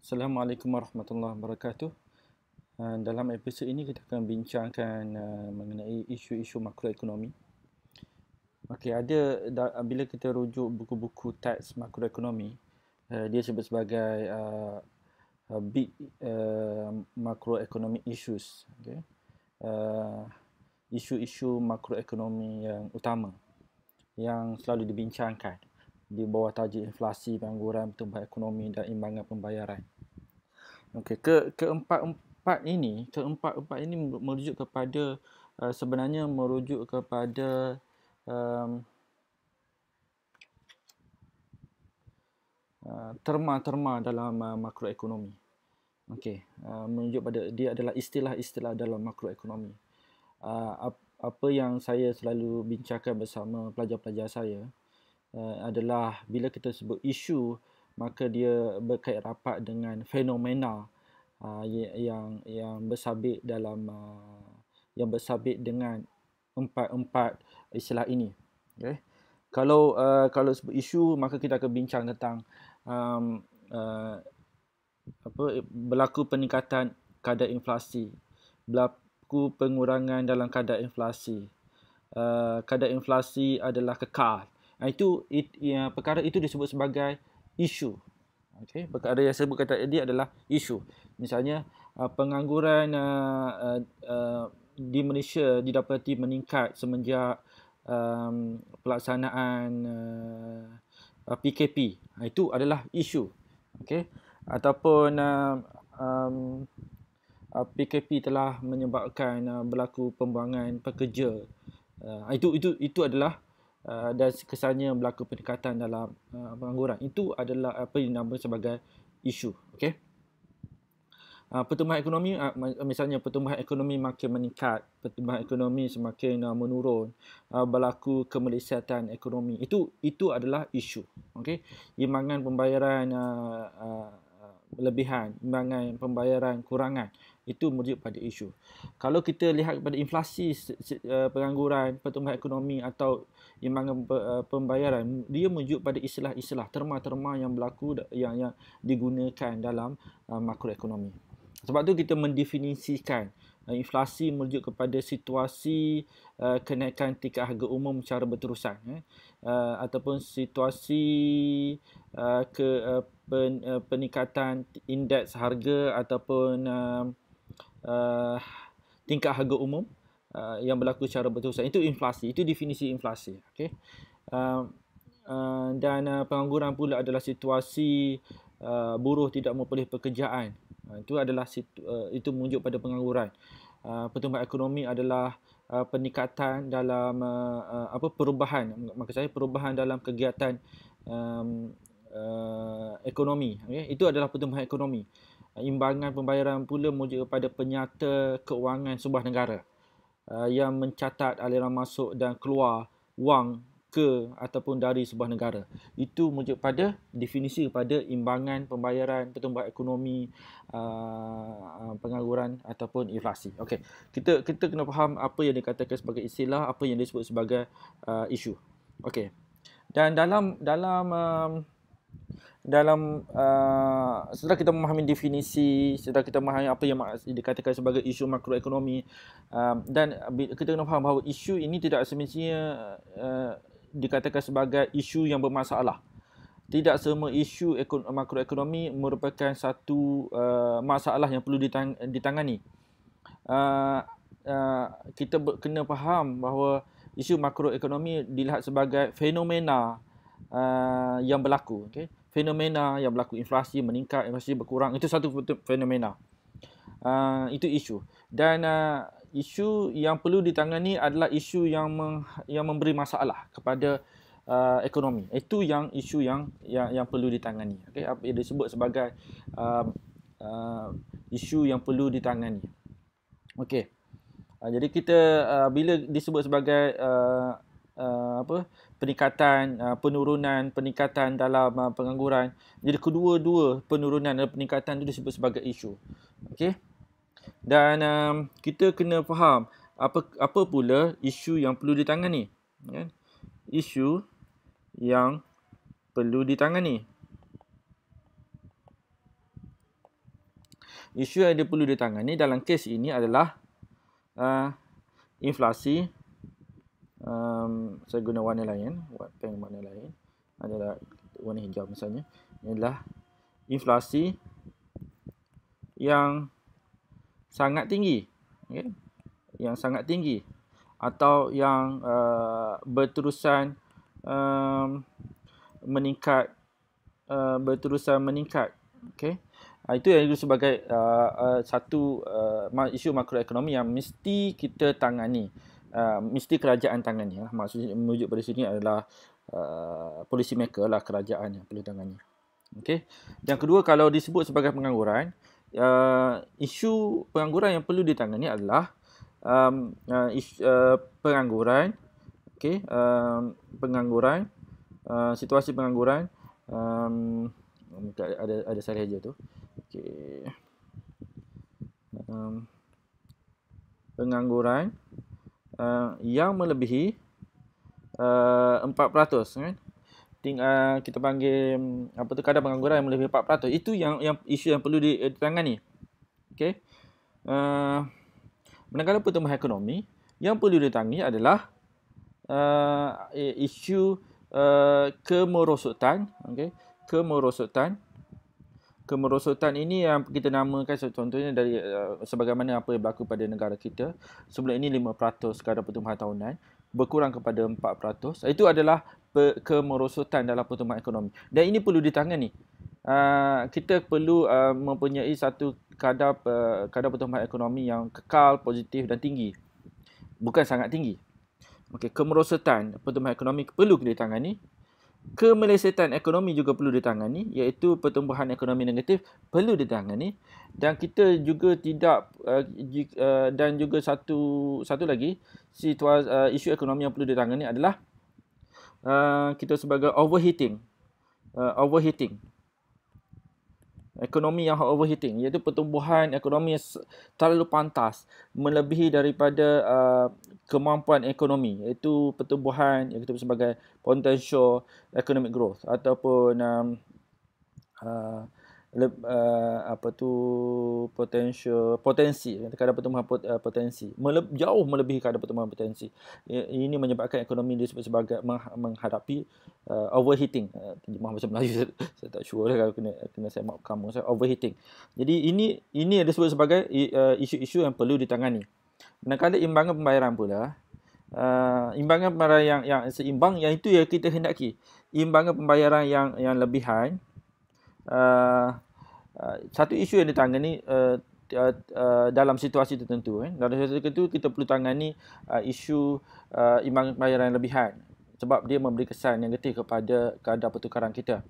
Assalamualaikum warahmatullahi wabarakatuh. Dalam episod ini kita akan bincangkan mengenai isu-isu makroekonomi. Okey, bila kita rujuk buku-buku teks makroekonomi, dia sebut sebagai big macroeconomic issues. Okay? Isu-isu makroekonomi yang utama yang selalu dibincangkan di bawah tajuk inflasi, pengangguran, pertumbuhan ekonomi dan imbangan pembayaran. Okey, keempat-empat ini merujuk kepada sebenarnya merujuk kepada terma-terma dalam makroekonomi. Okey, menunjuk pada dia adalah istilah-istilah dalam makroekonomi. Apa yang saya selalu bincangkan bersama pelajar-pelajar saya adalah bila kita sebut isu, maka dia berkait rapat dengan fenomena yang bersabit dalam yang bersabit dengan empat istilah ini. Okay? Kalau sebut isu, maka kita akan bincang tentang berlaku peningkatan kadar inflasi, berlaku pengurangan dalam kadar inflasi. Kadar inflasi adalah kekal. Perkara itu disebut sebagai isu. Okay? Perkara yang saya sebutkan tadi adalah isu. Misalnya pengangguran di Malaysia didapati meningkat semenjak pelaksanaan PKP. Itu adalah isu. Okay? Ataupun PKP telah menyebabkan berlaku pembuangan pekerja. Itu adalah dan kesannya berlaku peningkatan dalam pengangguran. Itu adalah apa yang dinamakan sebagai isu. Okey. Pertumbuhan ekonomi, misalnya pertumbuhan ekonomi makin meningkat, pertumbuhan ekonomi semakin menurun, berlaku kemelesatan ekonomi. Itu adalah isu. Okey. Imbangan pembayaran lebihan, imbangan pembayaran kurangan, itu merujuk pada isu. Kalau kita lihat kepada inflasi, pengangguran, pertumbuhan ekonomi atau imbangan pembayaran, dia merujuk pada istilah-istilah terma-terma yang berlaku yang digunakan dalam makroekonomi. Sebab tu kita mendefinisikan inflasi merujuk kepada situasi kenaikan tingkat harga umum secara berterusan, ataupun situasi peningkatan indeks harga ataupun tingkat harga umum yang berlaku secara berterusan. Itu inflasi, itu definisi inflasi. Okay? Dan pengangguran pula adalah situasi buruh tidak memperoleh pekerjaan. Itu adalah itu menunjuk pada pengangguran. Pertumbuhan ekonomi adalah peningkatan dalam perubahan, maksud saya perubahan dalam kegiatan ekonomi. Okay? Itu adalah pertumbuhan ekonomi. Imbangan pembayaran pula merujuk kepada penyata keuangan sebuah negara yang mencatat aliran masuk dan keluar wang ke ataupun dari sebuah negara. Itu merujuk pada definisi kepada imbangan pembayaran, pertumbuhan ekonomi, pengangguran ataupun inflasi. Okey, kita kena faham apa yang dikatakan sebagai istilah, apa yang disebut sebagai isu. Okey. Dan setelah kita memahami definisi, setelah kita memahami apa yang dikatakan sebagai isu makroekonomi, dan kita kena faham bahawa isu ini tidak semestinya dikatakan sebagai isu yang bermasalah. Tidak semua isu makroekonomi merupakan satu masalah yang perlu ditangani. Kita kena faham bahawa isu makroekonomi dilihat sebagai fenomena yang berlaku. Okay? Fenomena yang berlaku, inflasi meningkat, inflasi berkurang, itu satu fenomena. Itu isu. Dan isu yang perlu ditangani adalah isu yang memberi masalah kepada ekonomi. Itu isu yang perlu ditangani. Okay? Apa yang disebut sebagai isu yang perlu ditangani. Okey. Jadi kita bila disebut sebagai peningkatan, peningkatan dalam pengangguran, jadi kedua-dua penurunan dan peningkatan itu disebut sebagai isu. Okey. Dan kita kena faham apa pula isu yang perlu ditangani. Isu yang perlu ditangani. Isu yang dia perlu ditangani dalam kes ini adalah inflasi. Saya guna warna lain, pen warna lain adalah warna hijau misalnya. Ini adalah inflasi yang sangat tinggi, okay? Yang sangat tinggi atau yang berterusan meningkat, okay? Itu yang sebagai satu isu makroekonomi yang mesti kita tangani, mesti kerajaan tangani. Maksudnya merujuk pada sini adalah policy maker lah, kerajaan yang perlu tangani. Okay? Yang kedua, kalau disebut sebagai pengangguran, isu pengangguran yang perlu ditangani adalah pengangguran, okay? Pengangguran, situasi pengangguran, ada salah saja tu. Okay. Pengangguran yang melebihi 4%, kan? Kita panggil kadar pengangguran yang melebihi 4%. Itu yang isu yang perlu ditangani. Okey. Manakala pertumbuhan ekonomi, yang perlu ditangani adalah isu kemerosotan, okey. Kemerosotan ini yang kita namakan contohnya dari sebagaimana apa yang berlaku pada negara kita. Sebelum ini 5% kadar pertumbuhan tahunan, berkurang kepada 4%. Itu adalah kemerosotan dalam pertumbuhan ekonomi. Dan ini perlu ditangani. Kita perlu mempunyai satu kadar pertumbuhan ekonomi yang kekal, positif dan tinggi. Bukan sangat tinggi. Okey, kemerosotan pertumbuhan ekonomi perlu ditangani. Kemelesetan ekonomi juga perlu ditangani, iaitu pertumbuhan ekonomi negatif perlu ditangani. Dan kita juga tidak dan juga satu lagi isu ekonomi yang perlu ditangani adalah kita sebagai overheating. Ekonomi yang overheating, iaitu pertumbuhan ekonomi yang terlalu pantas, melebihi daripada kemampuan ekonomi, iaitu pertumbuhan yang kita sebagai potential economic growth ataupun potensi, kadar pertumbuhan potensi jauh melebihi kadar pertumbuhan potensi. Ini menyebabkan ekonomi disebut sebagai menghadapi overheating. Terjemah bahasa Melayu saya tak sure lah, kalau kena saya mark kamu, saya overheating. Jadi ini disebut sebagai isu-isu yang perlu ditangani. Manakala imbangan pembayaran pula, imbangan pembayaran yang seimbang, yang itu yang kita hendaki. Imbangan pembayaran yang lebihan, satu isu yang ditangani dalam situasi tertentu. Dalam situasi tertentu kita perlu tangani isu imbangan pembayaran yang lebihan, sebab dia memberi kesan negatif kepada kadar pertukaran kita,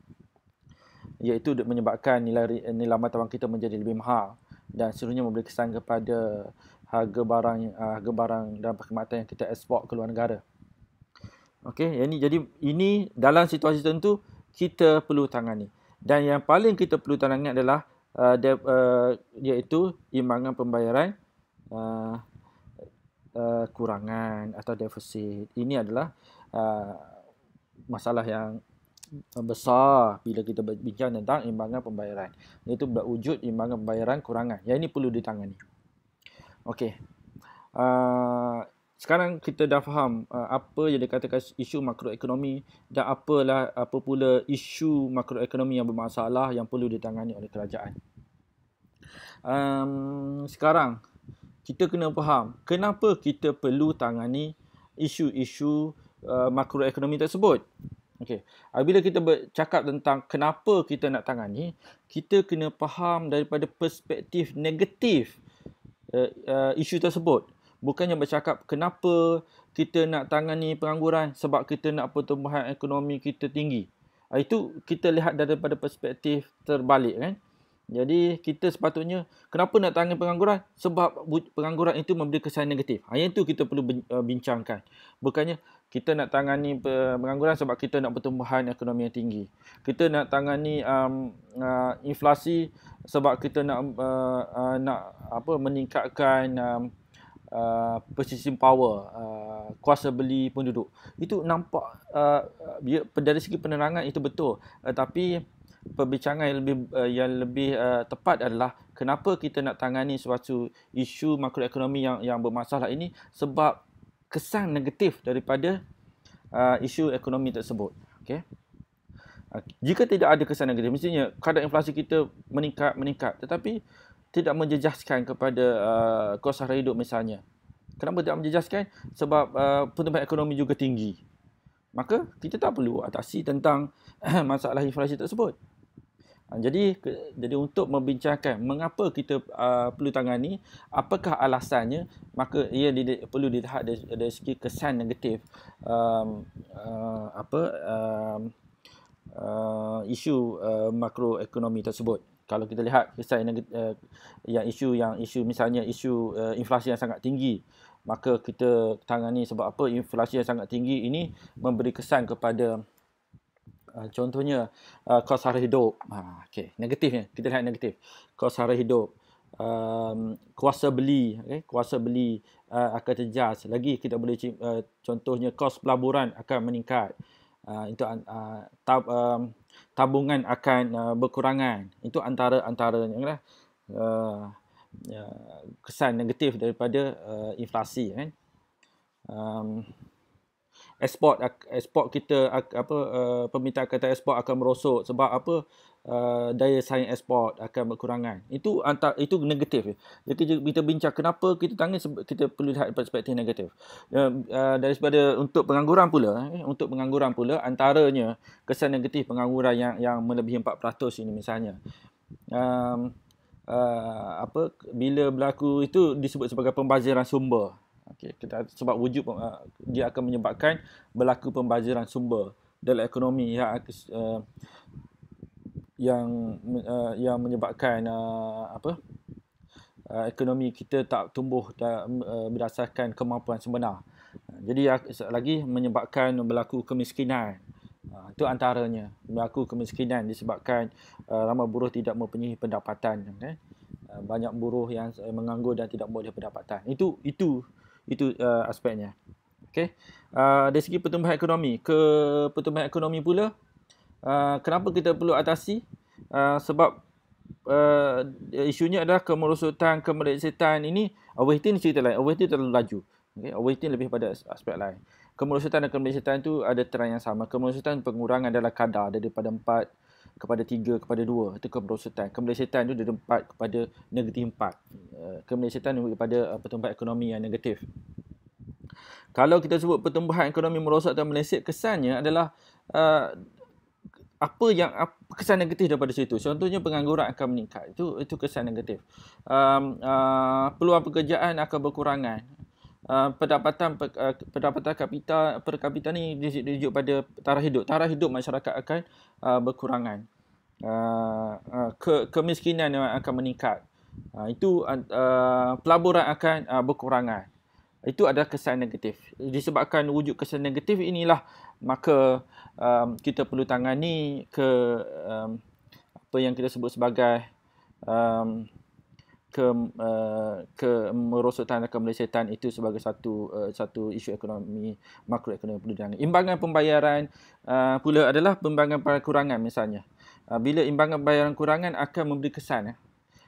iaitu menyebabkan nilai mata wang kita menjadi lebih mahal dan seterusnya memberi kesan kepada harga barang dan perkhidmatan yang kita ekspor ke luar negara. Okey, jadi ini dalam situasi tertentu kita perlu tangani. Dan yang paling kita perlu tangani adalah iaitu imbangan pembayaran kurangan atau defisit. Ini adalah masalah yang besar bila kita berbincang tentang imbangan pembayaran. Iaitu berwujud imbangan pembayaran kurangan. Yang ini perlu ditangani. Okey. Sekarang kita dah faham apa yang dikatakan isu makroekonomi dan apa pula isu makroekonomi yang bermasalah yang perlu ditangani oleh kerajaan. Sekarang kita kena faham kenapa kita perlu tangani isu-isu makroekonomi tersebut. Okey. Bila kita bercakap tentang kenapa kita nak tangani, kita kena faham daripada perspektif negatif isu tersebut. Bukannya bercakap kenapa kita nak tangani pengangguran, sebab kita nak pertumbuhan ekonomi kita tinggi. Itu kita lihat daripada perspektif terbalik, kan. Jadi kita sepatutnya kenapa nak tangani pengangguran? Sebab pengangguran itu memberi kesan negatif. Yang itu kita perlu bincangkan. Bukannya kita nak tangani pengangguran sebab kita nak pertumbuhan ekonomi yang tinggi. Kita nak tangani inflasi sebab kita nak meningkatkan purchasing power, kuasa beli penduduk. Itu nampak dari segi penerangan itu betul, tapi perbincangan yang lebih tepat adalah kenapa kita nak tangani suatu isu makroekonomi yang bermasalah ini, sebab kesan negatif daripada isu ekonomi tersebut. Okey. Jika tidak ada kesan negatif, mestinya kadar inflasi kita meningkat, tetapi tidak menjejaskan kepada kos sara hidup misalnya. Kenapa tidak menjejaskan? Sebab pertumbuhan ekonomi juga tinggi. Maka kita tak perlu atasi tentang masalah inflasi tersebut. Jadi untuk membincangkan mengapa kita perlu tangani, apakah alasannya, maka ia perlu dilihat dari segi kesan negatif isu makroekonomi tersebut. Kalau kita lihat kesan isu misalnya isu inflasi yang sangat tinggi, maka kita tangani sebab apa inflasi yang sangat tinggi ini memberi kesan kepada contohnya kos sara hidup. Okey, negatifnya kita lihat negatif. Kos sara hidup, kuasa beli, kuasa beli akan terjejas. Lagi kita boleh contohnya kos pelaburan akan meningkat. Itu tabungan akan berkurangan. Itu antaranya kesan negatif daripada inflasi kan. Ekspor kita permintaan kata ekspor akan merosot sebab apa? Daya saing ekspor akan berkurangan. Itu negatif. Jadi kita bincang kenapa kita kita perlu lihat perspektif negatif. Daripada untuk pengangguran pula, antaranya kesan negatif pengangguran yang melebihi 4% ini misalnya. Bila berlaku itu disebut sebagai pembaziran sumber. Okey, sebab dia akan menyebabkan berlaku pembaziran sumber dalam ekonomi yang menyebabkan ekonomi kita tak tumbuh berdasarkan kemampuan sebenar. Jadi lagi menyebabkan berlaku kemiskinan. Itu antaranya, berlaku kemiskinan disebabkan ramai buruh tidak mempunyai pendapatan. Banyak buruh yang menganggur dan tidak boleh pendapatan. Itu aspeknya. Okey. Dari segi pertumbuhan ekonomi pula, kenapa kita perlu atasi? Sebab isunya adalah kemerosotan, kemelesetan ini. Overheating cerita lain. Overheating terlalu laju. Okay? Overheating lebih pada aspek lain. Kemerosotan dan kemelesetan itu ada terang yang sama. Kemerosotan pengurangan adalah kadar daripada 4 kepada 3 kepada 2. Itu kemerosotan. Kemelesetan itu dari 4 kepada negatif 4. Kemelesetan daripada pertumbuhan ekonomi yang negatif. Kalau kita sebut pertumbuhan ekonomi merosot dan meleset, kesannya adalah kesan negatif daripada situ. Contohnya pengangguran akan meningkat. Itu kesan negatif. Peluang pekerjaan akan berkurangan. Pendapatan per kapita ni dirujuk pada taraf hidup. Taraf hidup masyarakat akan berkurangan. Kemiskinan akan meningkat. Pelaburan akan berkurangan. Itu adalah kesan negatif. Disebabkan wujud kesan negatif inilah, maka kita perlu tangani apa yang kita sebut sebagai kemerosotan dan kemelesetan itu sebagai satu isu ekonomi, makroekonomi perlu ditangani. Imbangan pembayaran pula adalah imbangan pembayaran kurangan misalnya. Bila imbangan pembayaran kurangan akan memberi kesan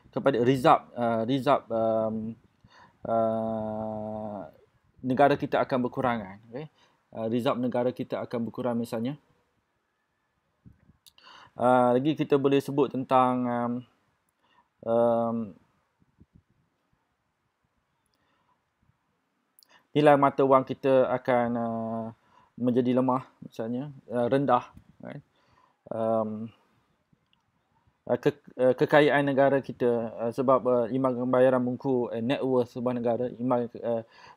kepada rizab negara kita akan berkurangan. Rizab negara kita akan berkurang misalnya. Lagi kita boleh sebut tentang nilai mata wang kita akan menjadi lemah misalnya, rendah. Kekayaan negara kita sebab imbangan pembayaran buku net worth sebuah negara,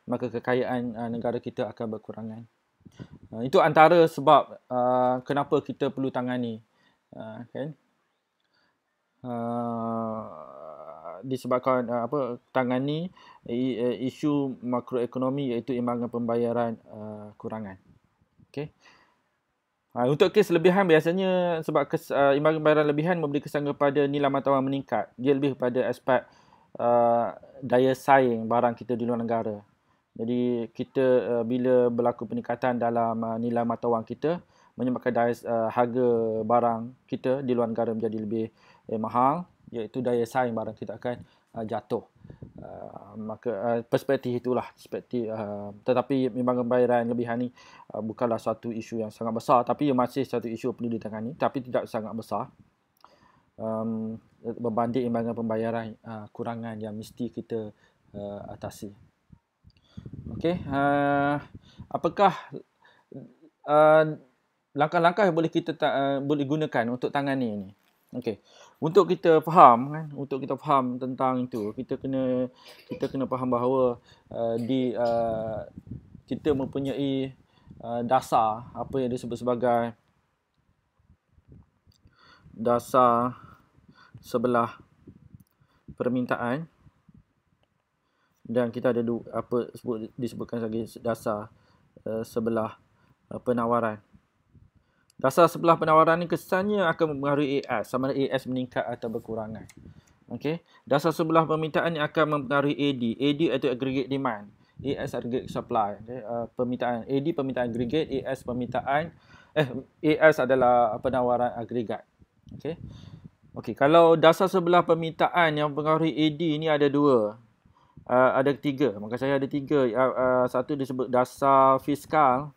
maka kekayaan negara kita akan berkurangan. Itu antara sebab kenapa kita perlu tangani, kan? Disebabkan tangani isu makroekonomi iaitu imbangan pembayaran kurangan. Okey. Untuk kes lebihan biasanya sebab imbangan pembayaran lebihan memberi kesan kepada nilai mata wang meningkat. Dia lebih pada aspek daya saing barang kita di luar negara. Jadi kita bila berlaku peningkatan dalam nilai mata wang kita, menyebabkan harga barang kita di luar negara menjadi lebih mahal, iaitu daya saing barang kita akan jatuh. Maka perspektif itulah tetapi imbalan pembayaran lebihan ni bukanlah satu isu yang sangat besar, tapi ia masih satu isu perlu ditangani, tapi tidak sangat besar berbanding imbalan pembayaran kurangan yang mesti kita atasi. Okey, apakah langkah-langkah yang boleh kita boleh gunakan untuk tangani ini? Okey, untuk kita faham tentang itu, kita kena faham bahawa kita mempunyai dasar apa yang disebut sebagai dasar sebelah permintaan, dan kita ada disebutkan sebagai dasar sebelah penawaran. Dasar sebelah penawaran ni kesannya akan mempengaruhi AS, sama ada AS meningkat atau berkurangan. Okey, dasar sebelah permintaan ni akan mempengaruhi AD. AD iaitu aggregate demand, AS aggregate supply. Permintaan AD permintaan aggregate, AS permintaan AS adalah penawaran agregat. Okey. Okey, kalau dasar sebelah permintaan yang mempengaruhi AD ni ada dua. Ada tiga. Maka saya ada tiga. Satu disebut dasar fiskal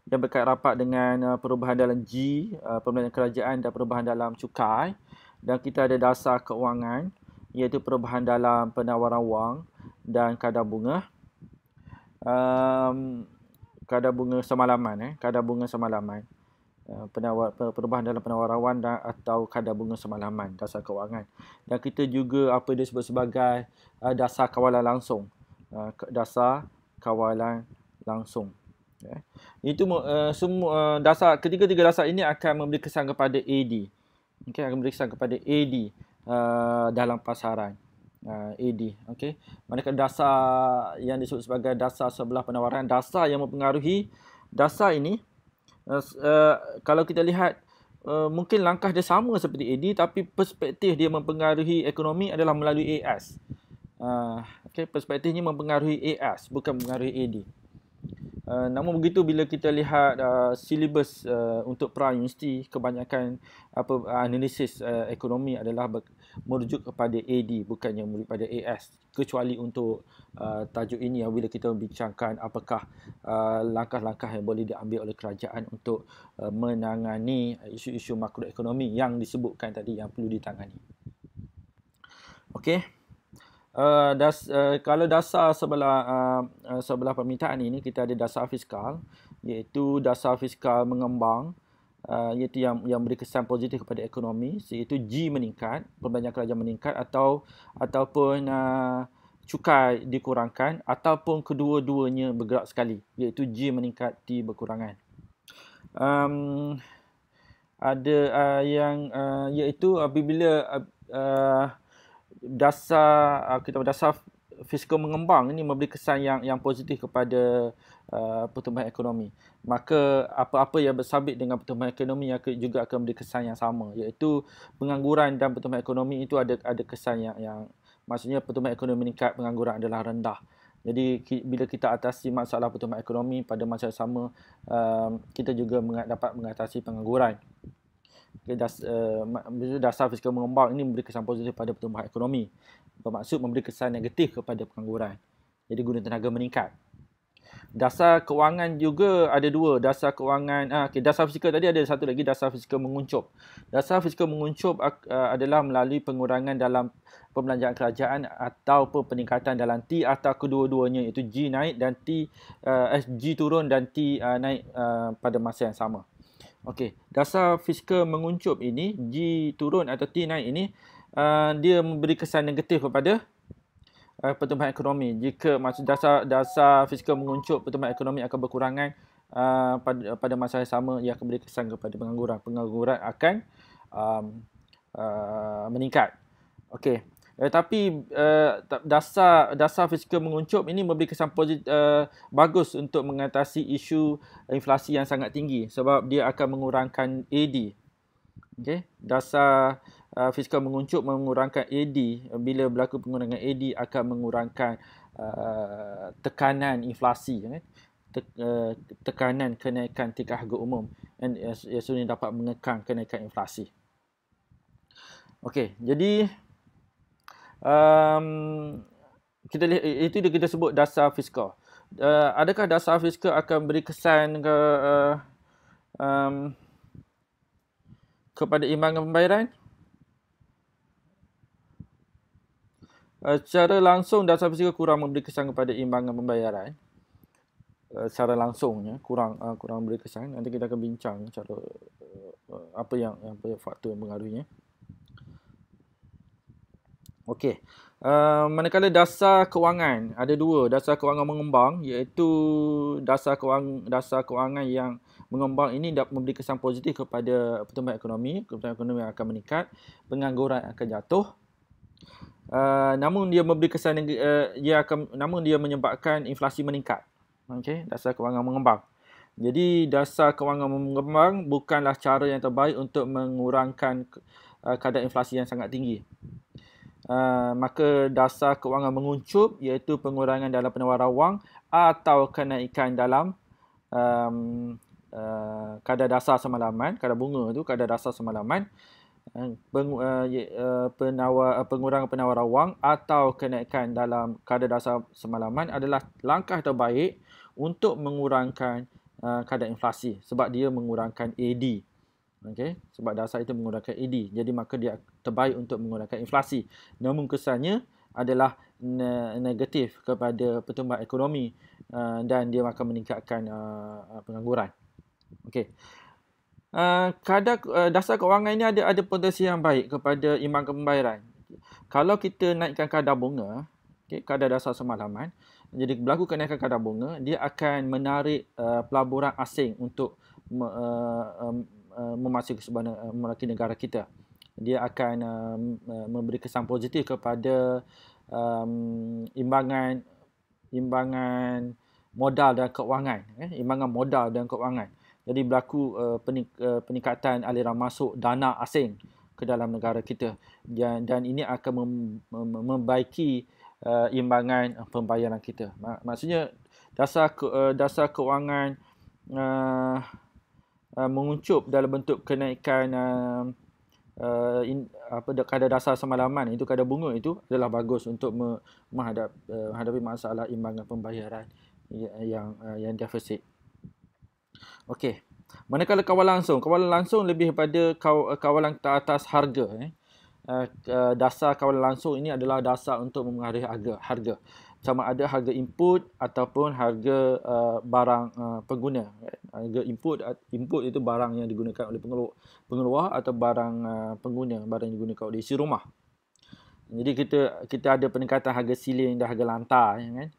yang berkait rapat dengan perubahan dalam G, pembelanjaan kerajaan dan perubahan dalam cukai. Dan kita ada dasar keuangan, iaitu perubahan dalam penawaran wang dan kadar bunga. Kadar bunga semalaman. Perubahan dalam penawaran wang atau kadar bunga semalaman, dasar keuangan. Dan kita juga apa disebut sebagai dasar kawalan langsung. Dasar kawalan langsung. Itu semua ketiga-tiga dasar ini akan memberi kesan kepada AD. Okey, akan memberi kesan kepada AD dalam pasaran. AD. Okey. Manakala dasar yang disebut sebagai dasar sebelah penawaran, dasar yang mempengaruhi dasar ini kalau kita lihat mungkin langkah dia sama seperti AD, tapi perspektif dia mempengaruhi ekonomi adalah melalui AS. Okey, perspektifnya mempengaruhi AS, bukan mempengaruhi AD. Namun begitu, bila kita lihat silibus untuk pra-universiti, kebanyakan analisis ekonomi adalah merujuk kepada AD, bukannya merujuk kepada AS, kecuali untuk tajuk ini bila kita membincangkan apakah langkah-langkah yang boleh diambil oleh kerajaan untuk menangani isu-isu makroekonomi yang disebutkan tadi yang perlu ditangani. Okey. Kalau dasar sebelah permintaan ini, kita ada dasar fiskal, iaitu dasar fiskal mengembang, iaitu yang beri kesan positif kepada ekonomi, iaitu G meningkat, perbelanjaan kerajaan meningkat, ataupun cukai dikurangkan, ataupun kedua-duanya bergerak sekali, iaitu G meningkat, T berkurangan. Iaitu apabila dasar fiskal mengembang ini memberi kesan yang positif kepada pertumbuhan ekonomi, maka apa-apa yang bersabit dengan pertumbuhan ekonomi juga akan memberi kesan yang sama, iaitu pengangguran dan pertumbuhan ekonomi itu ada kesan yang maksudnya pertumbuhan ekonomi meningkat, pengangguran adalah rendah. Jadi bila kita atasi masalah pertumbuhan ekonomi, pada masa yang sama kita juga dapat mengatasi pengangguran. Dasar fiskal mengembang ini memberi kesan positif pada pertumbuhan ekonomi, bermaksud memberi kesan negatif kepada pengangguran. Jadi guna tenaga meningkat. Dasar keuangan juga ada dua. Dasar keuangan, dasar fiskal tadi ada satu lagi, dasar fiskal menguncup. Dasar fiskal menguncup adalah melalui pengurangan dalam pembelanjaan kerajaan ataupun peningkatan dalam T atau kedua-duanya, iaitu G naik dan G turun dan T naik pada masa yang sama. Okey, dasar fiskal menguncup ini, G turun atau T naik ini, dia memberi kesan negatif kepada pertumbuhan ekonomi. Jika maksud dasar fiskal menguncup, pertumbuhan ekonomi akan berkurangan pada masa yang sama, ia akan memberi kesan kepada pengangguran. Pengangguran akan meningkat. Okey. Tapi dasar fiskal menguncup ini memberi kesan positif, bagus untuk mengatasi isu inflasi yang sangat tinggi, sebab dia akan mengurangkan AD. Okay. Dasar fiskal menguncup mengurangkan AD. Bila berlaku pengurangan AD akan mengurangkan tekanan inflasi. tekanan kenaikan tingkat harga umum yang sebenarnya dapat mengekang kenaikan inflasi. Okey, jadi kita lihat, itu kita sebut dasar fiskal. Adakah dasar fiskal akan beri kesan kepada imbangan pembayaran? Secara langsung dasar fiskal kurang memberi kesan kepada imbangan pembayaran. Secara langsungnya kurang beri kesan. Nanti kita akan bincang cara apa faktor yang mengaruhinya. Okey. Manakala dasar kewangan, ada dua dasar kewangan mengembang, iaitu dasar kewangan yang mengembang ini dapat memberi kesan positif kepada pertumbuhan ekonomi yang akan meningkat, pengangguran akan jatuh. Namun dia memberi kesan namun dia menyebabkan inflasi meningkat. Okey, dasar kewangan mengembang. Jadi dasar kewangan mengembang bukanlah cara yang terbaik untuk mengurangkan kadar inflasi yang sangat tinggi. Maka dasar kewangan menguncup, iaitu pengurangan dalam penawaran wang atau kenaikan dalam kadar dasar semalaman, kadar bunga tu, kadar dasar semalaman, pengurangan penawaran wang atau kenaikan dalam kadar dasar semalaman adalah langkah terbaik untuk mengurangkan kadar inflasi, sebab dia mengurangkan AD. Okey, sebab dasar itu mengurangkan AD. Jadi maka dia terbaik untuk mengurangkan inflasi. Namun kesannya adalah negatif kepada pertumbuhan ekonomi dan dia akan meningkatkan pengangguran. Okey. Dasar kewangan ini ada potensi yang baik kepada imbangan pembayaran. Kalau kita naikkan kadar bunga, kadar dasar semalaman, jadi berlaku kenaikan kadar bunga, dia akan menarik pelaburan asing untuk memasuki negara kita. Dia akan memberi kesan positif kepada imbangan modal dan keuangan, imbangan modal dan keuangan. Jadi berlaku peningkatan aliran masuk dana asing ke dalam negara kita, dan ini akan membaiki imbangan pembayaran kita. Maksudnya dasar keuangan menguncup dalam bentuk kenaikan kadar dasar semalaman, itu kadar bunga itu adalah bagus untuk menghadapi masalah imbangan pembayaran yang defisit. Okey. Manakala kawalan langsung lebih pada kawalan atas harga. Dasar kawalan langsung ini adalah dasar untuk memengaruhi harga. Sama ada harga input ataupun harga barang pengguna. Harga input itu barang yang digunakan oleh pengeluar atau barang pengguna, barang yang digunakan oleh isi rumah. Jadi kita ada peningkatan harga siling dan harga lantai, kan?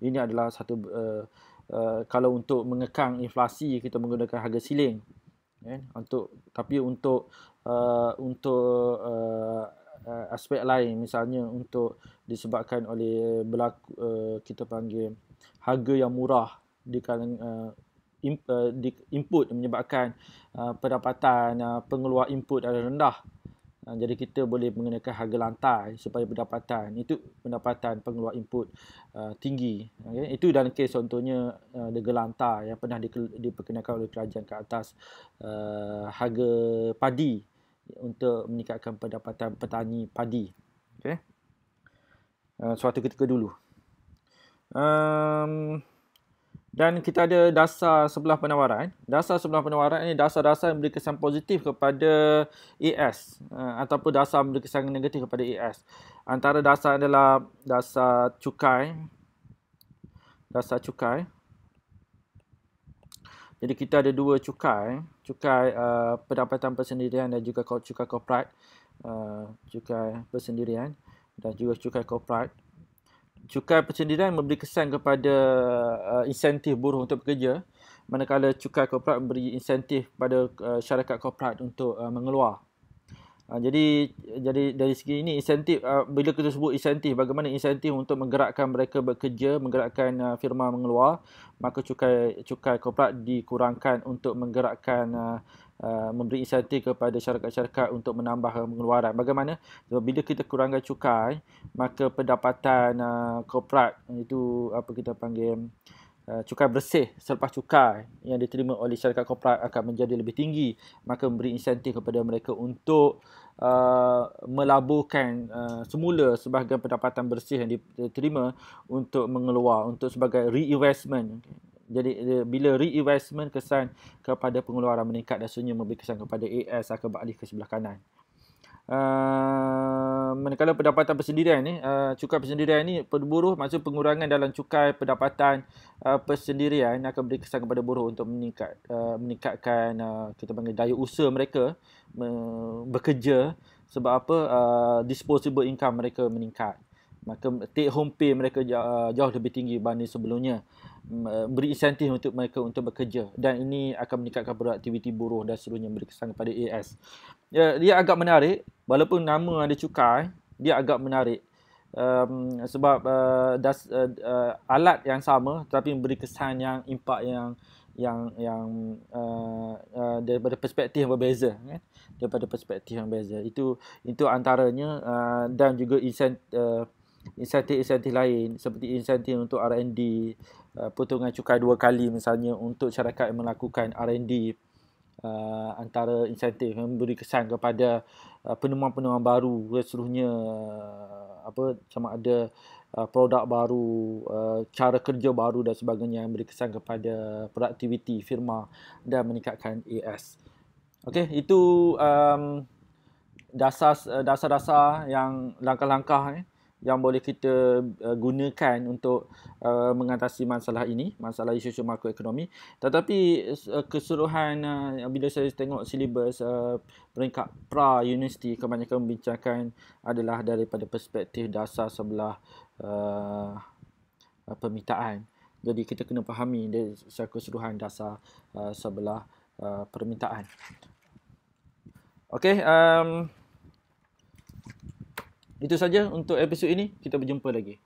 Ini adalah satu kalau untuk mengekang inflasi kita menggunakan harga siling, kan? Tapi untuk aspek lain, misalnya untuk disebabkan oleh kita panggil harga yang murah di kalangan input, menyebabkan pendapatan pengeluar input adalah rendah. Jadi kita boleh menggunakan harga lantai supaya pendapatan pengeluar input tinggi. Okay? Itu dalam kes contohnya harga lantai yang pernah diperkenalkan oleh kerajaan ke atas harga padi untuk meningkatkan pendapatan petani padi. Okay? Suatu ketika dulu. Dan kita ada dasar sebelah penawaran. Dasar sebelah penawaran ini dasar-dasar yang memberi kesan positif kepada AS ataupun dasar memberi kesan negatif kepada AS. Antara dasar adalah dasar cukai. Jadi kita ada dua cukai pendapatan persendirian dan juga cukai korporat. Cukai persendirian dan juga cukai korporat. Cukai persendirian memberi kesan kepada insentif buruh untuk bekerja, manakala cukai korporat memberi insentif pada syarikat korporat untuk mengeluar. Jadi dari segi ini insentif, bila kita sebut insentif, bagaimana insentif untuk menggerakkan mereka bekerja, menggerakkan firma mengeluar, maka cukai korporat dikurangkan untuk menggerakkan memberi insentif kepada syarikat-syarikat untuk menambah pengeluaran. Bagaimana? So, bila kita kurangkan cukai, maka pendapatan korporat itu apa kita panggil cukai bersih selepas cukai yang diterima oleh syarikat korporat akan menjadi lebih tinggi, maka memberi insentif kepada mereka untuk melaburkan semula sebahagian pendapatan bersih yang diterima untuk mengeluar untuk sebagai reinvestment. Jadi bila reinvestment kesan kepada pengeluaran meningkat dan sunyi memberi kesan kepada AS akan beralih ke sebelah kanan. Manakala pendapatan persendirian ni, cukai persendirian ni buruh, maksud pengurangan dalam cukai pendapatan persendirian akan beri kesan kepada buruh untuk meningkatkan kita panggil daya usaha mereka bekerja. Sebab apa? Disposable income mereka meningkat, maka take home pay mereka jauh lebih tinggi berbanding sebelumnya. Beri insentif untuk mereka untuk bekerja, dan ini akan meningkatkan produktiviti buruh dan seluruhnya, beri kesan kepada AS. Dia agak menarik, walaupun nama ada cukai, dia agak menarik sebab alat yang sama tetapi memberi kesan yang impak yang daripada perspektif yang berbeza, kan? Daripada perspektif yang berbeza. Itu antaranya, dan juga insentif lain seperti insentif untuk R&D, potongan cukai 2 kali misalnya untuk syarikat yang melakukan R&D, antara insentif yang memberi kesan kepada penemuan-penemuan baru, seluruhnya sama ada produk baru, cara kerja baru dan sebagainya yang beri kesan kepada produktiviti firma dan meningkatkan AS. Okey, itu dasar-dasar yang langkah-langkah yang boleh kita gunakan untuk mengatasi masalah ini, masalah isu makroekonomi. Tetapi keseluruhan bila saya tengok silibus peringkat pra-universiti, kebanyakan membincangkan adalah daripada perspektif dasar sebelah permintaan. Jadi kita kena fahami dari secara keseluruhan dasar sebelah permintaan. Okey, itu saja untuk episod ini. Kita berjumpa lagi.